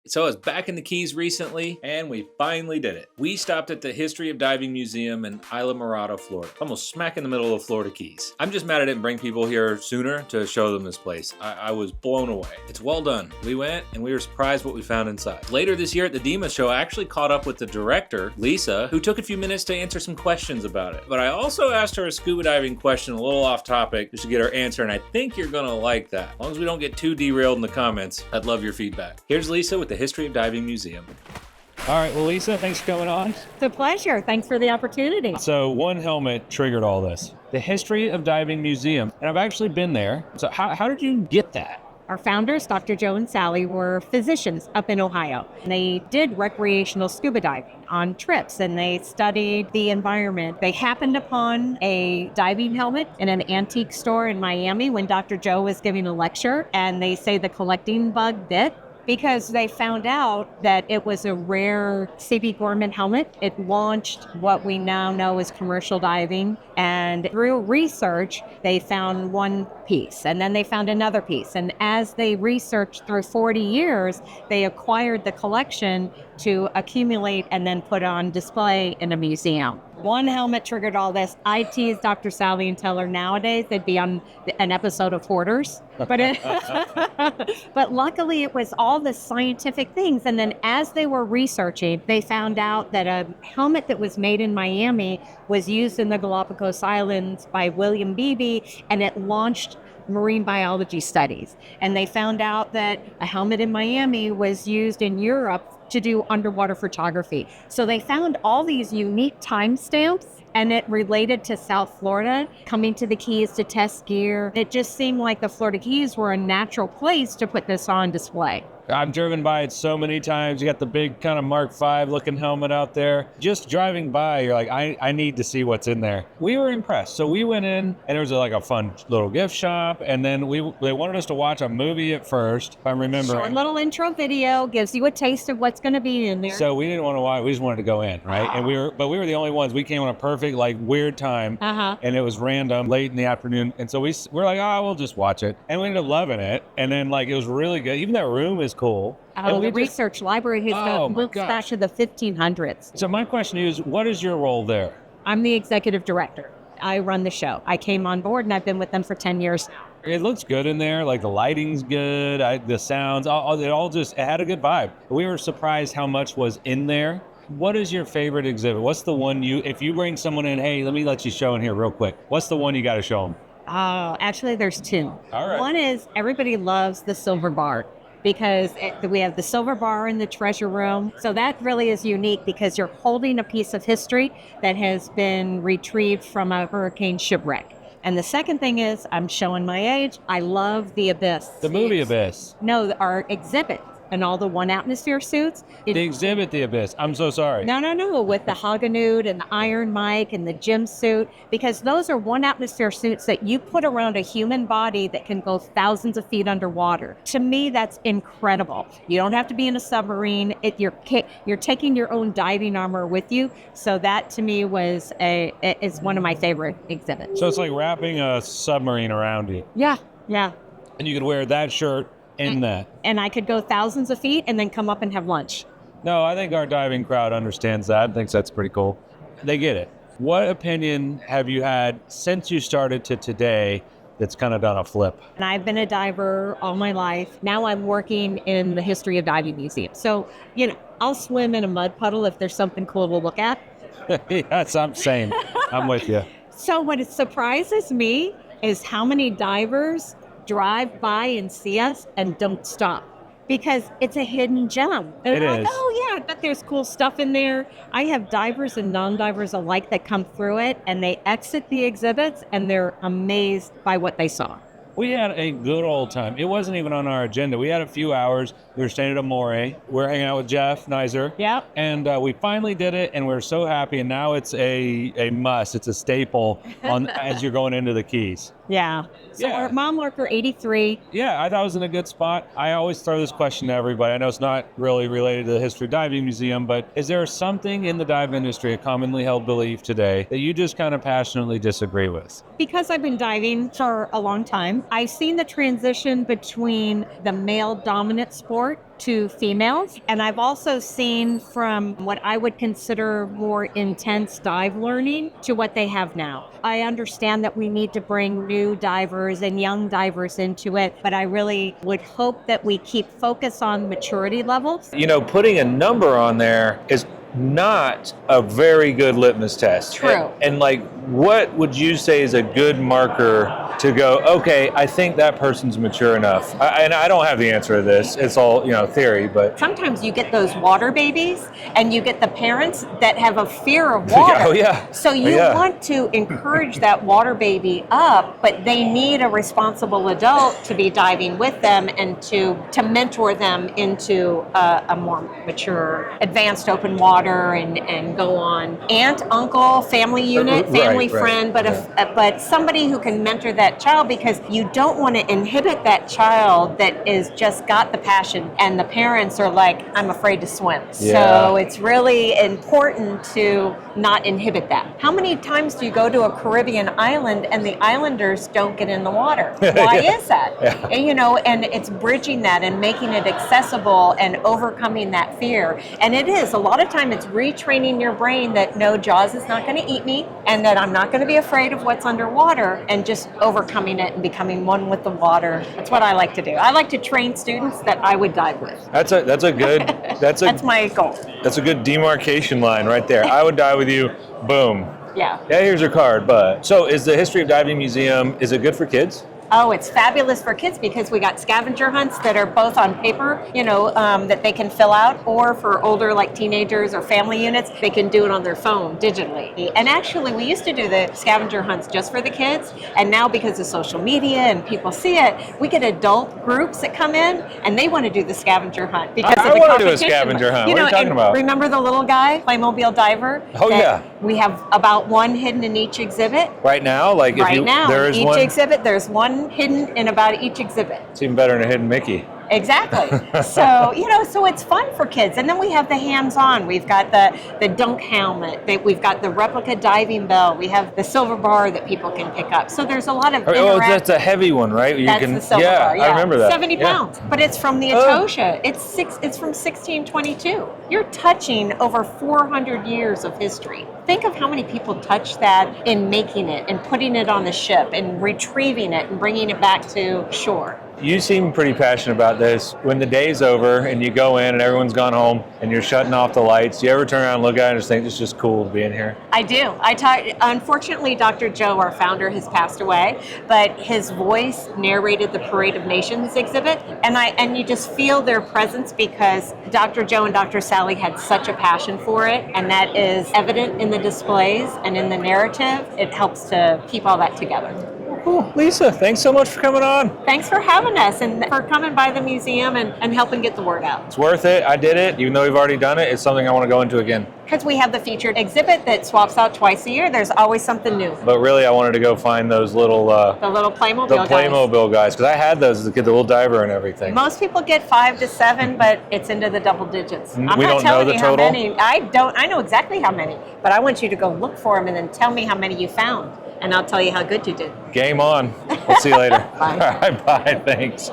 So I was back in the Keys recently, and we finally did it. We stopped at the History of Diving Museum in Islamorada, Florida, almost smack in the middle of Florida Keys. I'm just mad I didn't bring people here sooner to show them this place. I was blown away. It's well done. We went, and we were surprised what we found inside. Later this year at the DEMA Show, I actually caught up with the director, Lisa, who took a few minutes to answer some questions about it. But I also asked her a scuba diving question a little off topic just to get her answer, and I think you're gonna like that. As long as we don't get too derailed in the comments, I'd love your feedback. Here's Lisa with the History of Diving Museum. All right, well, Lisa, thanks for coming on. It's a pleasure. Thanks for the opportunity. So one helmet triggered all this. The History of Diving Museum, and I've actually been there. So how did you get that? Our founders, Dr. Joe and Sally, were physicians up in Ohio. They did recreational scuba diving on trips, and they studied the environment. They happened upon a diving helmet in an antique store in Miami when Dr. Joe was giving a lecture, and they say the collecting bug bit, because they found out that it was a rare C.B. Gorman helmet. It launched what we now know as commercial diving. And through research, they found one piece, and then they found another piece. And as they researched through 40 years, they acquired the collection to accumulate and then put on display in a museum. One helmet triggered all this. I tease Dr. Sally and tell her nowadays they'd be on an episode of Hoarders. But luckily it was all the scientific things. And then as they were researching, they found out that a helmet that was made in Miami was used in the Galapagos Islands by William Beebe, and it launched marine biology studies. And they found out that a helmet in Miami was used in Europe to do underwater photography. So they found all these unique timestamps, and it related to South Florida, coming to the Keys to test gear. It just seemed like the Florida Keys were a natural place to put this on display. I've driven by it so many times. You got the big kind of Mark V looking helmet out there. Just driving by, you're like, I need to see what's in there. We were impressed. So we went in, and there was like a fun little gift shop, and then they wanted us to watch a movie at first, if I remember. Short little intro video gives you a taste of what's going to be in there. So we didn't want to watch. We just wanted to go in, right? And we were the only ones. We came on a perfect, like, weird time, and it was random, late in the afternoon. And so we're like, we'll just watch it. And we ended up loving it. And then, like, it was really good. Even that room is cool. The research library has got books back to the 1500s. So my question is, what is your role there? I'm the executive director. I run the show. I came on board, and I've been with them for 10 years now. It looks good in there. Like, the lighting's good, the sounds, it had a good vibe. We were surprised how much was in there. What is your favorite exhibit? What's the one if you bring someone in, hey, let me let you show in here real quick. What's the one you got to show them? Actually, there's two. All right. One is everybody loves the silver bar, because we have the silver bar in the treasure room. So that really is unique, because you're holding a piece of history that has been retrieved from a hurricane shipwreck. And the second thing is, I'm showing my age, I love the Abyss. The movie Abyss? No, our exhibit. And all the one atmosphere suits. The exhibit, the Abyss. I'm so sorry. No. With the Hoganood and the Iron Mike and the gym suit, because those are one atmosphere suits that you put around a human body that can go thousands of feet underwater. To me, that's incredible. You don't have to be in a submarine. You're taking your own diving armor with you. So that to me is one of my favorite exhibits. So it's like wrapping a submarine around you. Yeah. And you could wear that shirt in that. And I could go thousands of feet and then come up and have lunch. No, I think our diving crowd understands that. I think that's pretty cool. They get it. What opinion have you had since you started to today that's kind of done a flip? And I've been a diver all my life. Now I'm working in the History of Diving Museum. So, I'll swim in a mud puddle if there's something cool to look at. Yes, I'm same. I'm with you. So what surprises me is how many divers drive by and see us and don't stop, because it's a hidden gem. And they're like, oh yeah, but there's cool stuff in there. I have divers and non-divers alike that come through it, and they exit the exhibits and they're amazed by what they saw. We had a good old time. It wasn't even on our agenda. We had a few hours. We were staying at Amore. We're hanging out with Jeff Nizer. Yep. And we finally did it, and we're so happy. And now it's a must. It's a staple as you're going into the Keys. Yeah. So our mom worker 83. Yeah, I thought it was in a good spot. I always throw this question to everybody. I know it's not really related to the History of Diving Museum, but is there something in the dive industry, a commonly held belief today, that you just kind of passionately disagree with? Because I've been diving for a long time, I've seen the transition between the male dominant sport to females. And I've also seen from what I would consider more intense dive learning to what they have now. I understand that we need to bring new divers and young divers into it, but I really would hope that we keep focus on maturity levels. You know, putting a number on there is not a very good litmus test. True. And like, what would you say is a good marker to go, okay, I think that person's mature enough? And I don't have the answer to this. It's all, theory, but. Sometimes you get those water babies and you get the parents that have a fear of water. Oh, yeah. So you want to encourage that water baby up, but they need a responsible adult to be diving with them and to mentor them into a more mature, advanced open water and go on. Aunt, uncle, family unit, family friend, but somebody who can mentor that child, because you don't want to inhibit that child that is just got the passion and the parents are like, I'm afraid to swim. Yeah. So it's really important to not inhibit that. How many times do you go to a Caribbean island and the islanders don't get in the water? Why is that? Yeah. And it's bridging that and making it accessible and overcoming that fear. And it is, a lot of time it's retraining your brain that no, Jaws is not going to eat me and that I'm not going to be afraid of what's underwater, and just overcoming it and becoming one with the water. That's what I like to do. I like to train students that I would dive with. That's my goal. That's a good demarcation line right there. I would dive with you. Boom. Yeah. Yeah, here's your card. But so is the History of Diving Museum, is it good for kids? Oh, it's fabulous for kids because we got scavenger hunts that are both on paper, that they can fill out, or for older like teenagers or family units, they can do it on their phone digitally. And actually, we used to do the scavenger hunts just for the kids, and now because of social media and people see it, we get adult groups that come in and they want to do the scavenger hunt because of the competition. I want to do a scavenger hunt. What are you talking about? Remember the little guy, Playmobile diver? Oh, yeah. We have about one hidden in each exhibit. Right now? There is each one? exhibit, there's one hidden in about each exhibit. It's even better than a hidden Mickey. Exactly. So, so it's fun for kids. And then we have the hands-on. We've got the dunk helmet. We've got the replica diving bell. We have the silver bar that people can pick up. So there's a lot of that's a heavy one, right? The silver bar, I remember that. 70 pounds. But it's from the Etosha. It's from 1622. You're touching over 400 years of history. Think of how many people touched that in making it and putting it on the ship and retrieving it and bringing it back to shore. You seem pretty passionate about this. When the day's over and you go in and everyone's gone home and you're shutting off the lights, do you ever turn around and look at it and just think it's just cool to be in here? I do. Unfortunately, Dr. Joe, our founder, has passed away, but his voice narrated the Parade of Nations exhibit, and you just feel their presence because Dr. Joe and Dr. Sally had such a passion for it, and that is evident in the displays and in the narrative. It helps to keep all that together. Cool. Lisa, thanks so much for coming on. Thanks for having us and for coming by the museum and helping get the word out. It's worth it. I did it. Even though we've already done it, it's something I want to go into again. Because we have the featured exhibit that swaps out twice a year. There's always something new. But really, I wanted to go find those little... the little Playmobil guys. Because I had those as a kid, the little diver and everything. Most people get 5 to 7, but it's into the double digits. We don't know the total? How many. I know exactly how many, but I want you to go look for them and then tell me how many you found. And I'll tell you how good you did. Game on. We'll see you later. Bye. All right, bye. Thanks.